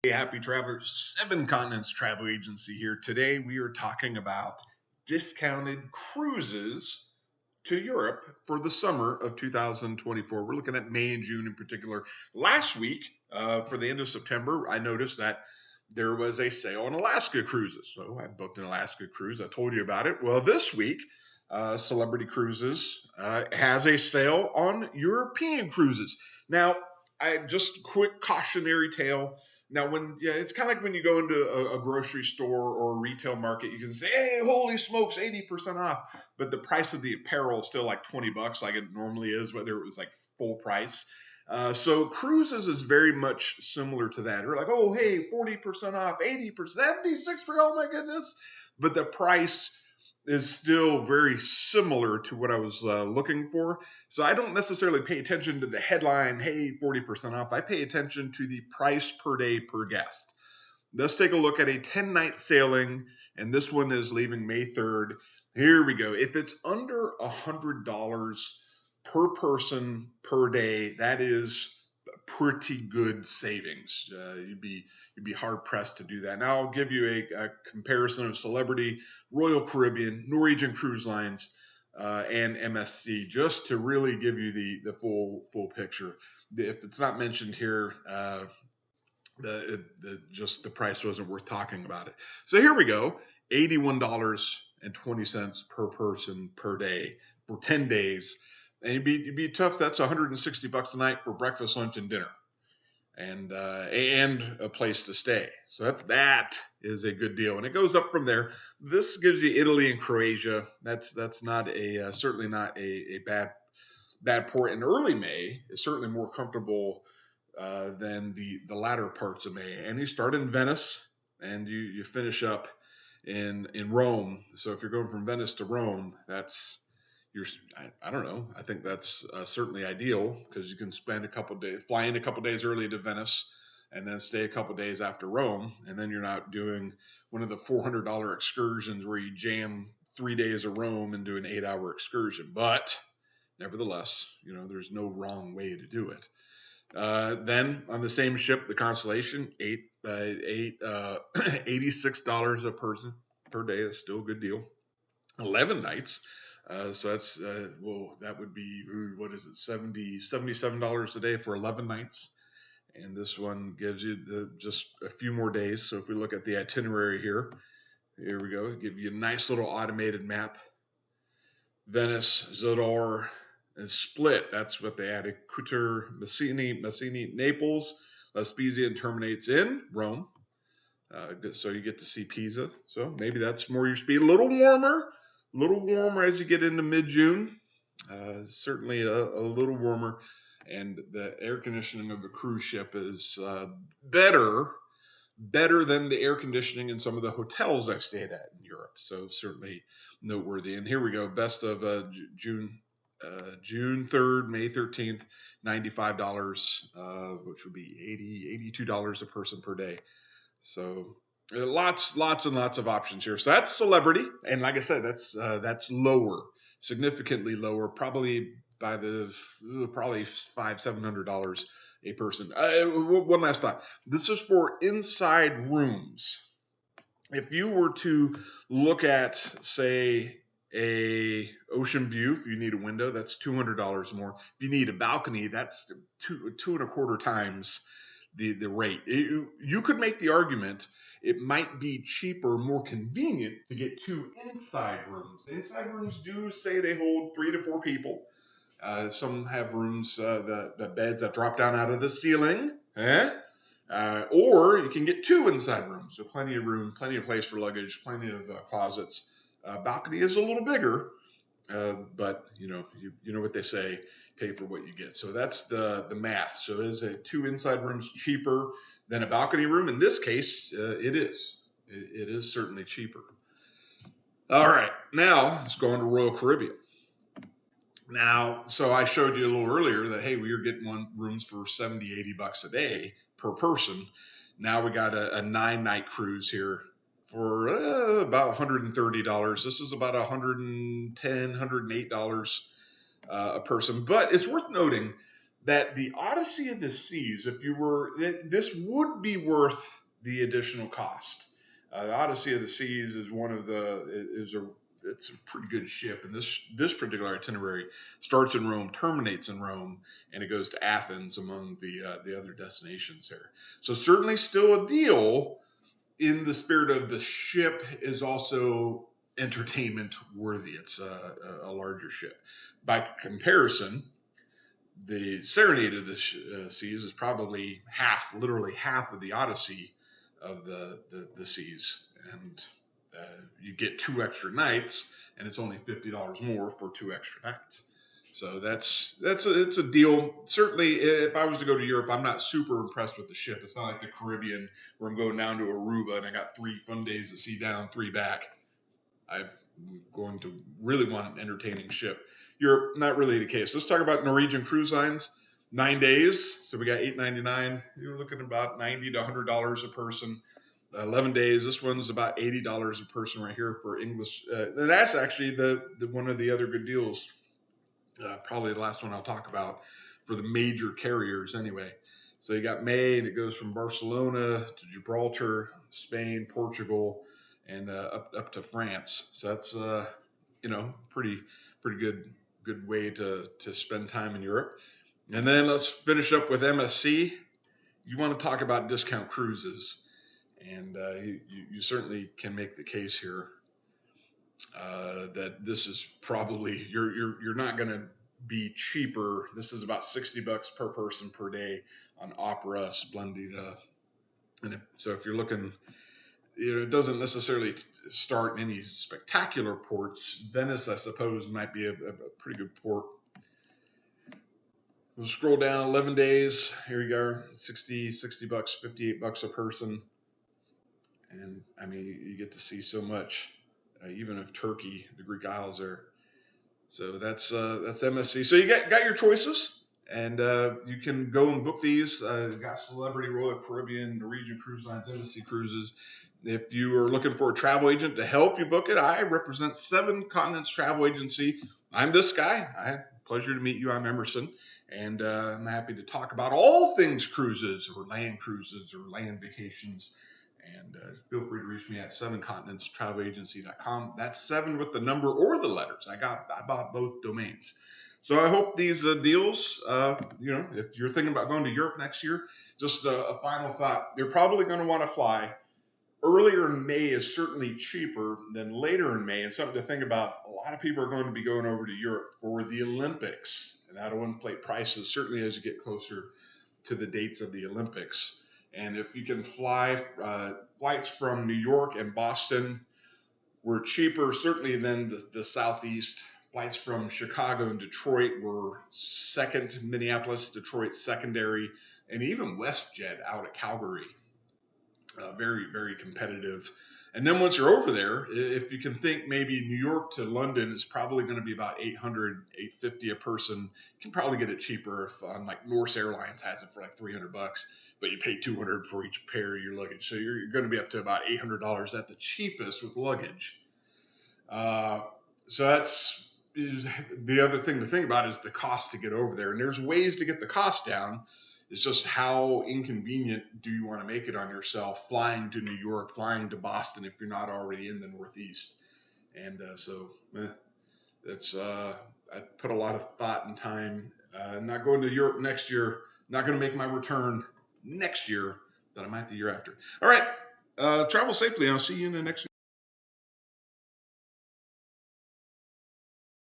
Hey, happy travelers, Seven Continents Travel Agency here. Today we are talking about discounted cruises to Europe for the summer of 2024. We're looking at May and June in particular. Last week, for the end of September, I noticed that there was a sale on Alaska cruises. So I booked an Alaska cruise. I told you about it. Well, this week, Celebrity Cruises has a sale on European cruises. Now, I just quick cautionary tale. Now, it's kind of like when you go into a grocery store or a retail market, you can say, "Hey, holy smokes, 80% off," but the price of the apparel is still like $20, like it normally is, whether it was like full price. So cruises is very much similar to that. We're like, "Oh, hey, 40% off, 80%, 76%, oh my goodness," but the price is still very similar to what I was looking for. So I don't necessarily pay attention to the headline, "Hey, 40% off." I pay attention to the price per day per guest. Let's take a look at a 10-night sailing, and this one is leaving May 3rd. Here we go. If it's under $100 per person per day, that is pretty good savings. You'd be hard pressed to do that. Now I'll give you a comparison of Celebrity, Royal Caribbean, Norwegian Cruise Lines, and MSC, just to really give you the full picture. If it's not mentioned here, just the price wasn't worth talking about it. So here we go, $81.20 per person per day for 10 days. And you'd be tough. That's $160 a night for breakfast, lunch, and dinner, and a place to stay. So that is a good deal, and it goes up from there. This gives you Italy and Croatia. That's not a certainly not a bad port. In early May is certainly more comfortable than the latter parts of May. And you start in Venice and you finish up in Rome. So if you're going from Venice to Rome, that's you're I don't know. I think that's certainly ideal because you can spend a couple days, fly in a couple days early to Venice, and then stay a couple days after Rome, and then you're not doing one of the $400 excursions where you jam 3 days of Rome into an 8-hour excursion. But nevertheless, there's no wrong way to do it. Then on the same ship, the Constellation, $86 a person per day. That's still a good deal. 11 nights. So that's that would be, what is it, $77 a day for 11 nights. And this one gives you just a few more days. So if we look at the itinerary here we go. Give you a nice little automated map. Venice, Zadar, and Split. That's what they added. Cutter, Messini, Naples, La Spezia, and terminates in Rome. So you get to see Pisa. So maybe that's more your speed. A little warmer as you get into mid-June. Certainly a little warmer. And the air conditioning of a cruise ship is better than the air conditioning in some of the hotels I've stayed at in Europe. So certainly noteworthy. And here we go. Best of June 3rd, May 13th, $95, which would be $82 a person per day. So lots and lots of options here. So that's Celebrity, and like I said, that's lower, significantly lower, probably by the probably $500-700 a person. One last thought. This is for inside rooms. If you were to look at, say, a ocean view, if you need a window, that's $200 more. If you need a balcony, that's two and a quarter times the rate. You could make the argument it might be cheaper, more convenient to get two inside rooms. Inside rooms do say they hold 3 to 4 people. Some have rooms, the beds that drop down out of the ceiling. Or you can get 2 inside rooms, so plenty of room, plenty of place for luggage, plenty of closets. Balcony is a little bigger, but you know what they say: pay for what you get. So that's the math. So is a 2 inside rooms cheaper than a balcony room? In this case, it is. It is certainly cheaper. All right, now let's go on to Royal Caribbean. Now, so I showed you a little earlier that, hey, we were getting rooms for $70-80 a day per person. Now we got a 9-night cruise here for about $130. This is about $110, $108 a person. But it's worth noting that the Odyssey of the Seas, if you were, this would be worth the additional cost. The Odyssey of the Seas is one of the is a it's a pretty good ship, and this particular itinerary starts in Rome, terminates in Rome, and it goes to Athens among the other destinations there. So certainly still a deal in the spirit of the ship is also entertainment worthy. It's a larger ship. By comparison, the Serenade of the Seas is probably half, literally half of the Odyssey of the Seas, and you get 2 extra nights, and it's only $50 more for 2 extra nights. So it's a deal. Certainly, if I was to go to Europe, I'm not super impressed with the ship. It's not like the Caribbean where I'm going down to Aruba and I got 3 fun days to see down, 3 back. I'm going to really want an entertaining ship. Europe, not really the case. Let's talk about Norwegian Cruise Lines. 9 days, so we got $8.99. You're looking at about $90 to $100 a person. 11 days. This one's about $80 a person right here for English. And that's actually the one of the other good deals. Probably the last one I'll talk about for the major carriers anyway. So you got May, and it goes from Barcelona to Gibraltar, Spain, Portugal, and up to France. So that's pretty good way to spend time in Europe. And then let's finish up with MSC. You want to talk about discount cruises, and you certainly can make the case here that this is probably you're not going to be cheaper. This is about $60 per person per day on Opera Splendida, and if you're looking, it doesn't necessarily start in any spectacular ports. Venice, I suppose, might be a pretty good port. We'll scroll down 11 days. Here we go. $60 bucks, $58 a person. And I mean, you get to see so much, even of Turkey, the Greek Isles there. So that's MSC. So you got your choices, and you can go and book these. Got Celebrity, Royal Caribbean, Norwegian Cruise Lines, MSC Cruises. If you are looking for a travel agent to help you book it, I represent 7 Continents Travel Agency. I'm this guy. Pleasure to meet you. I'm Emerson, and I'm happy to talk about all things cruises or land vacations. And feel free to reach me at 7continentstravelagency.com. That's 7 with the number or the letters. I bought both domains. So I hope these deals, if you're thinking about going to Europe next year, just a final thought. You're probably going to want to fly. Earlier in May is certainly cheaper than later in May, and something to think about. A lot of people are going to be going over to Europe for the Olympics, and that'll inflate prices, certainly as you get closer to the dates of the Olympics. And if you can fly, flights from New York and Boston were cheaper, certainly than the Southeast. Flights from Chicago and Detroit were second, Minneapolis, Detroit secondary, and even WestJet out of Calgary. Very, very competitive. And then once you're over there, if you can think maybe New York to London is probably going to be about $800, $850 a person. You can probably get it cheaper if like Norse Airlines has it for like $300, but you pay $200 for each pair of your luggage. So you're going to be up to about $800 at the cheapest with luggage. So that's the other thing to think about is the cost to get over there. And there's ways to get the cost down. It's just how inconvenient do you want to make it on yourself flying to New York, flying to Boston if you're not already in the Northeast. And that's I put a lot of thought and time. Not going to Europe next year. Not going to make my return next year, but I might the year after. All right. Travel safely. I'll see you in the next